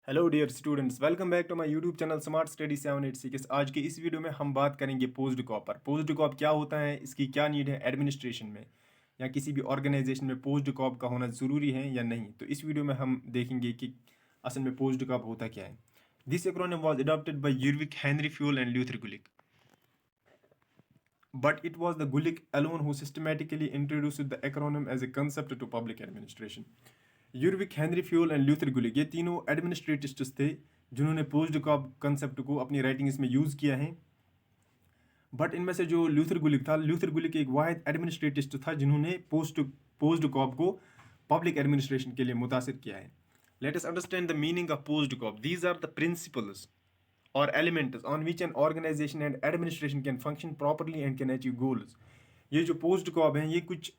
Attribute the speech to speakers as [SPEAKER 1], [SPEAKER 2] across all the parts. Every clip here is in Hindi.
[SPEAKER 1] Hello dear students, welcome back to my YouTube channel smart study 786। आज के इस वीडियो में हम बात करेंगे पोस्ट कॉप पर। पोस्ट कॉप क्या होता है, इसकी क्या नीड है एडमिनिस्ट्रेशन में या किसी भी ऑर्गेनाइजेशन में पोस्ट कॉप का होना ज़रूरी है या नहीं। तो इस वीडियो में हम देखेंगे कि असल में पोस्ट कॉप होता क्या है। This acronym was adopted by Urwick Henri Fayol and Luther Gulick, but it was the Gulick alone who systematically introduced the acronym as a concept to public administration. Urwick Henri Fayol and Luther Gulick ये तीनों एडमिनिस्ट्रेटिस्ट्स थे जिन्होंने पोस्ट कॉप कंसेप्ट को अपनी राइटिंग्स में यूज़ किया है। बट इनमें से जो ल्यूथर गुलिक था, ल्यूथर गुलिक एक वाहिद एडमिनिस्ट्रेटिस्ट था जिन्होंने पोस्ट कॉप को पब्लिक एडमिनिस्ट्रेशन के लिए मुतासिर किया है। Let us understand the meaning of POSDCORB. These are the principles or elements on which an organization and administration can function properly and can achieve goals। ये जो पोस्ट कॉप हैं ये कुछ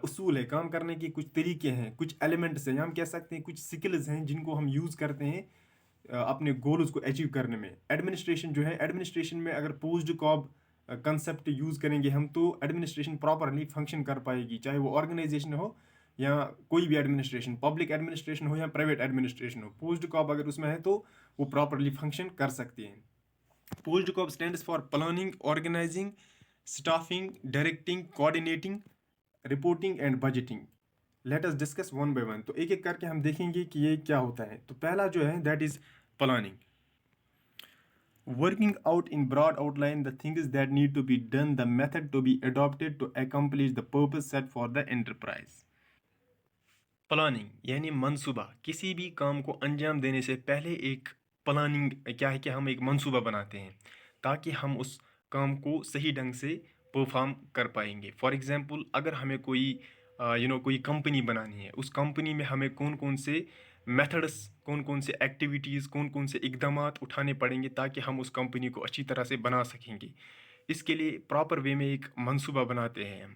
[SPEAKER 1] उसूल है, काम करने के कुछ तरीके हैं, कुछ एलिमेंट्स हैं, या हम कह सकते हैं कुछ स्किल्स हैं जिनको हम यूज़ करते हैं अपने गोल्स को अचीव करने में। एडमिनिस्ट्रेशन जो है, एडमिनिस्ट्रेशन में अगर पोस्ट कॉप कंसेप्ट यूज़ करेंगे हम तो एडमिनिस्ट्रेशन प्रॉपरली फंक्शन कर पाएगी, चाहे वो ऑर्गेनाइजेशन हो या कोई भी एडमिनिस्ट्रेशन, पब्लिक एडमिनिस्ट्रेशन हो या प्राइवेट एडमिनिस्ट्रेशन हो। पोस्ट कॉप अगर उसमें है तो वो प्रॉपरली फंक्शन कर सकती हैं। POSDCORB stands for planning, organizing, staffing, directing, coordinating, reporting and budgeting. Let us discuss one by one. तो एक एक करके हम देखेंगे कि ये क्या होता है। तो पहला जो है that is planning. Working out in broad outline the things that need to be done, the method to be adopted to accomplish the purpose set for the enterprise। Planning यानी मंसूबा। किसी भी काम को अंजाम देने से पहले एक प्लानिंग क्या है कि हम एक मंसूबा बनाते हैं ताकि हम उस काम को सही ढंग से परफॉर्म कर पाएंगे। फॉर एग्जांपल, अगर हमें कोई कोई कंपनी बनानी है, उस कंपनी में हमें कौन कौन से मेथड्स, कौन कौन से एक्टिविटीज़, कौन कौन से इकदामात उठाने पड़ेंगे ताकि हम उस कंपनी को अच्छी तरह से बना सकेंगे। इसके लिए प्रॉपर वे में एक मंसूबा बनाते हैं हम।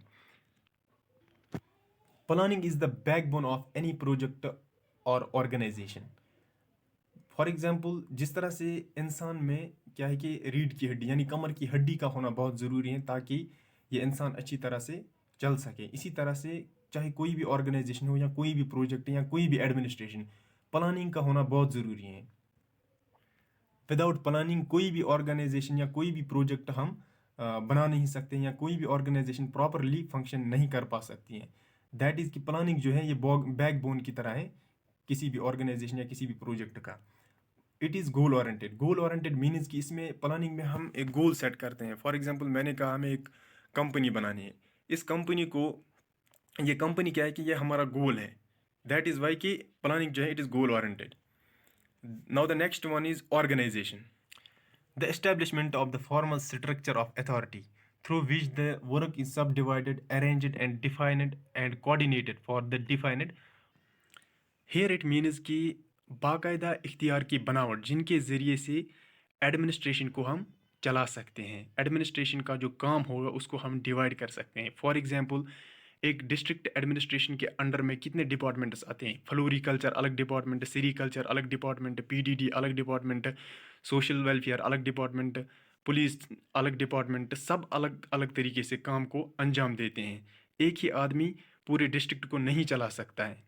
[SPEAKER 1] Planning is the backbone of any project और ऑर्गेनाइजेशन। फॉर एग्जाम्पल, जिस तरह से इंसान में क्या है कि रीढ़ की हड्डी यानी कमर की हड्डी का होना बहुत ज़रूरी है ताकि ये इंसान अच्छी तरह से चल सके, इसी तरह से चाहे कोई भी ऑर्गेनाइजेशन हो या कोई भी प्रोजेक्ट या कोई भी एडमिनिस्ट्रेशन, प्लानिंग का होना बहुत ज़रूरी है। विदाउट प्लानिंग कोई भी ऑर्गेनाइजेशन या कोई भी प्रोजेक्ट हम बना नहीं सकते या कोई भी ऑर्गेनाइजेशन प्रॉपरली फंक्शन नहीं कर पा सकती है। दैट इज़ कि प्लानिंग जो है ये बैकबोन की तरह है किसी भी ऑर्गेनाइजेशन या किसी भी प्रोजेक्ट का। It is goal oriented. Goal oriented means कि इसमें प्लानिंग में हम एक गोल सेट करते हैं। फॉर एग्जांपल, मैंने कहा हमें एक कंपनी बनानी है। इस कंपनी को, ये कंपनी क्या है कि ये हमारा गोल है। दैट इज़ वाई कि प्लानिंग जो है it is goal oriented. Now the next one is organization. The establishment of the formal structure of authority through which the work is subdivided, arranged and defined and coordinated for the defined। Here it means कि बाकायदा इख्तियार की बनावट जिनके ज़रिए से एडमिनिस्ट्रेशन को हम चला सकते हैं। एडमिनिस्ट्रेशन का जो काम होगा उसको हम डिवाइड कर सकते हैं। फॉर एग्जांपल, एक डिस्ट्रिक्ट एडमिनिस्ट्रेशन के अंडर में कितने डिपार्टमेंट्स आते हैं। फ्लोरिकल्चर अलग डिपार्टमेंट, सेरिकल्चर अलग डिपार्टमेंट, पीडीडी अलग डिपार्टमेंट, सोशल वेलफेयर अलग डिपार्टमेंट, पुलिस अलग डिपार्टमेंट, सब अलग अलग तरीके से काम को अंजाम देते हैं। एक ही आदमी पूरे डिस्ट्रिक्ट को नहीं चला सकता है।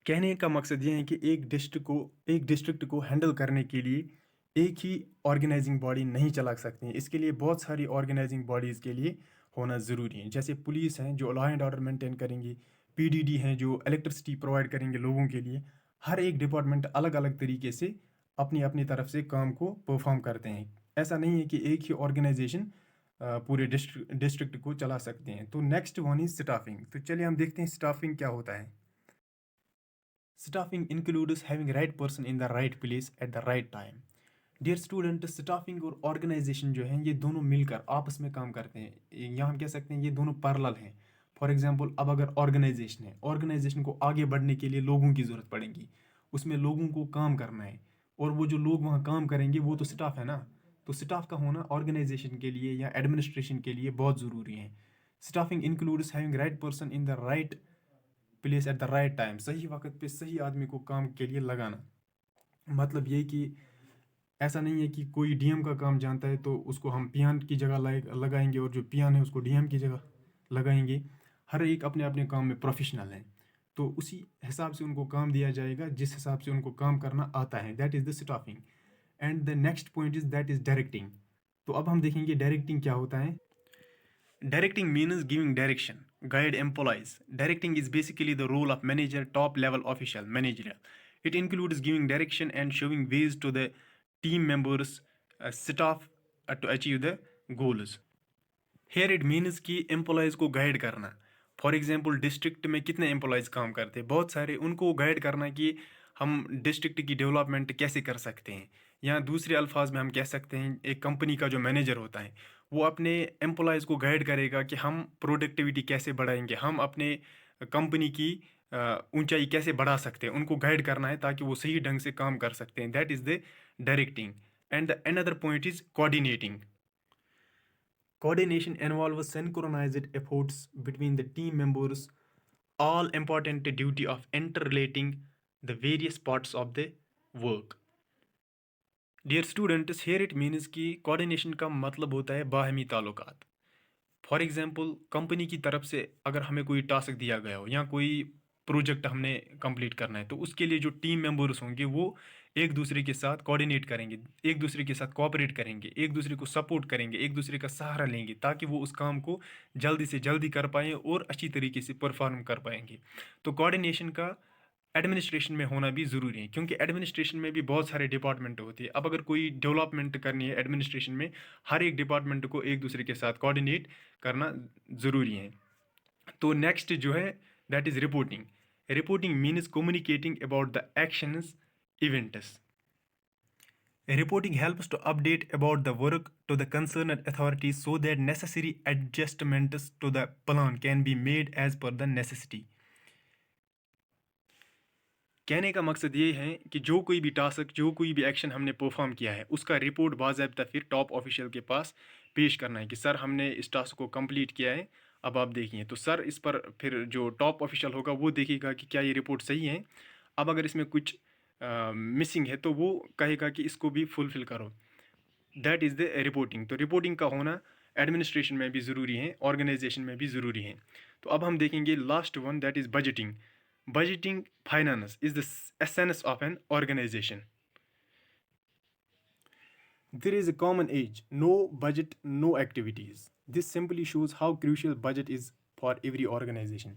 [SPEAKER 1] कहने का मकसद ये है कि एक डिस्ट्रिक्ट को हैंडल करने के लिए एक ही ऑर्गेनाइजिंग बॉडी नहीं चला सकती है। इसके लिए बहुत सारी ऑर्गेनाइजिंग बॉडीज़ के लिए होना ज़रूरी है। जैसे पुलिस हैं जो लॉ एंड ऑर्डर मेंटेन करेंगे, पीडीडी हैं जो इलेक्ट्रिसिटी प्रोवाइड करेंगे लोगों के लिए। हर एक डिपार्टमेंट अलग अलग तरीके से अपनी अपनी तरफ से काम को परफॉर्म करते हैं। ऐसा नहीं है कि एक ही ऑर्गेनाइजेशन पूरे डिस्ट्रिक्ट को चला सकते हैं। तो नेक्स्ट वन इज स्टाफिंग। तो चलिए हम देखते हैं स्टाफिंग क्या होता है। Staffing includes having right person in the right place at the right time. Dear student, staffing और ऑर्गेनाइजेशन जो है ये दोनों मिलकर आपस में काम करते हैं, या हम कह सकते हैं ये दोनों पैरेलल हैं। फॉर एग्जांपल, अब अगर ऑर्गेनाइजेशन है, ऑर्गेनाइजेशन को आगे बढ़ने के लिए लोगों की ज़रूरत पड़ेगी, उसमें लोगों को काम करना है, और वो जो लोग वहाँ काम करेंगे वो तो स्टाफ है ना। तो स्टाफ का होना ऑर्गेनाइजेशन के लिए या एडमिनिस्ट्रेशन के लिए बहुत ज़रूरी है। Staffing includes having right person in the right place at the right time. सही वक्त पे सही आदमी को काम के लिए लगाना। मतलब ये कि ऐसा नहीं है कि कोई डीएम का काम जानता है तो उसको हम पीएन की जगह लगाएंगे, और जो पीएन है उसको डीएम की जगह लगाएंगे। हर एक अपने अपने काम में प्रोफेशनल है। तो उसी हिसाब से उनको काम दिया जाएगा जिस हिसाब से उनको काम करना आता है, that is the staffing. And the next point is that is directing. तो अब हम देखेंगे डायरेक्टिंग क्या होता है। Directing means giving direction, guide employees. Directing is basically the role of manager, top level official, managerial. It includes giving direction and showing ways to the team members, staff to achieve the goals. Here it means कि एम्प्लॉयज़ को गाइड करना। फॉर एग्जांपल डिस्ट्रिक्ट में कितने एम्प्लॉयज़ काम करते हैं, बहुत सारे, उनको गाइड करना कि हम डिस्ट्रिक्ट की डेवलपमेंट कैसे कर सकते हैं। या दूसरे अल्फाज में हम कह सकते हैं एक कंपनी का जो मैनेजर होता है वो अपने एम्प्लॉयज़ को गाइड करेगा कि हम प्रोडक्टिविटी कैसे बढ़ाएंगे, हम अपने कंपनी की ऊंचाई कैसे बढ़ा सकते हैं, उनको गाइड करना है ताकि वो सही ढंग से काम कर सकते हैं। That is the directing. And the another point is coordinating. Coordination involves synchronized efforts between the team members, all important duty of interrelating the various parts of the work. Dear students, here it means कि coordination का मतलब होता है बाहमी ताल्लुकात। फॉर एग्जाम्पल कंपनी की तरफ से अगर हमें कोई टास्क दिया गया हो या कोई प्रोजेक्ट हमने कंप्लीट करना है, तो उसके लिए जो टीम मेंबर्स होंगे वो एक दूसरे के साथ कोऑर्डिनेट करेंगे, एक दूसरे के साथ कोऑपरेट करेंगे, एक दूसरे को सपोर्ट करेंगे, एक दूसरे का सहारा लेंगे ताकि वो उस काम को जल्दी से जल्दी कर पाएँ और अच्छी तरीके से परफॉर्म कर पाएंगे। तो कोऑर्डिनेशन का एडमिनिस्ट्रेशन में होना भी ज़रूरी है क्योंकि एडमिनिस्ट्रेशन में भी बहुत सारे डिपार्टमेंट होती है। अब अगर कोई डेवलपमेंट करनी है एडमिनिस्ट्रेशन में, हर एक डिपार्टमेंट को एक दूसरे के साथ कोऑर्डिनेट करना ज़रूरी है। तो नेक्स्ट जो है that is reporting. Reporting means communicating about the actions events. Reporting helps to update about the work to the concerned authorities so that necessary adjustments to the plan can be made as per the necessity. कहने का मकसद ये है कि जो कोई भी टास्क, जो कोई भी एक्शन हमने परफॉर्म किया है उसका रिपोर्ट बाज़ाब्ता फिर टॉप ऑफिशियल के पास पेश करना है कि सर हमने इस टास्क को कंप्लीट किया है, अब आप देखिए। तो सर इस पर फिर जो टॉप ऑफिशियल होगा वो देखेगा कि क्या ये रिपोर्ट सही है, अब अगर इसमें कुछ मिसिंग है तो वो कहेगा कि इसको भी फुलफ़िल करो। That is the reporting. तो रिपोर्टिंग का होना एडमिनिस्ट्रेशन में भी ज़रूरी है, ऑर्गेनाइजेशन में भी ज़रूरी है। तो अब हम देखेंगे last one that is budgeting. Budgeting finance is the essence of an organization. There is a common age, no budget, no activities. This simply shows how crucial budget is for every organization.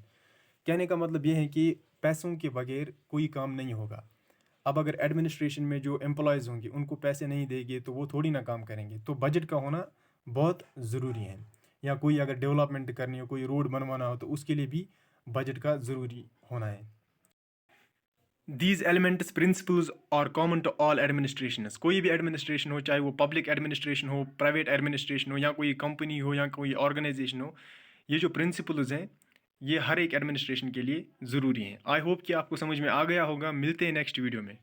[SPEAKER 1] कहने का मतलब ये है कि पैसों के बगैर कोई काम नहीं होगा। अब अगर एडमिनिस्ट्रेशन में जो एम्प्लॉयज़ होंगे उनको पैसे नहीं देंगे तो वो थोड़ी ना काम करेंगे। तो बजट का होना बहुत ज़रूरी है। या कोई अगर डेवलपमेंट करनी हो, कोई रोड बनवाना हो, तो उसके लिए भी बजट का ज़रूरी होना है। These elements principles are common to all administrations. कोई भी एडमिनिस्ट्रेशन हो, चाहे वो पब्लिक एडमिनिस्ट्रेशन हो, प्राइवेट एडमिनिस्ट्रेशन हो, या कोई कंपनी हो या कोई ऑर्गेनाइजेशन हो, ये जो प्रिंसिपल्स हैं ये हर एक एडमिनिस्ट्रेशन के लिए ज़रूरी हैं। आई होप कि आपको समझ में आ गया होगा। मिलते हैं नेक्स्ट वीडियो में।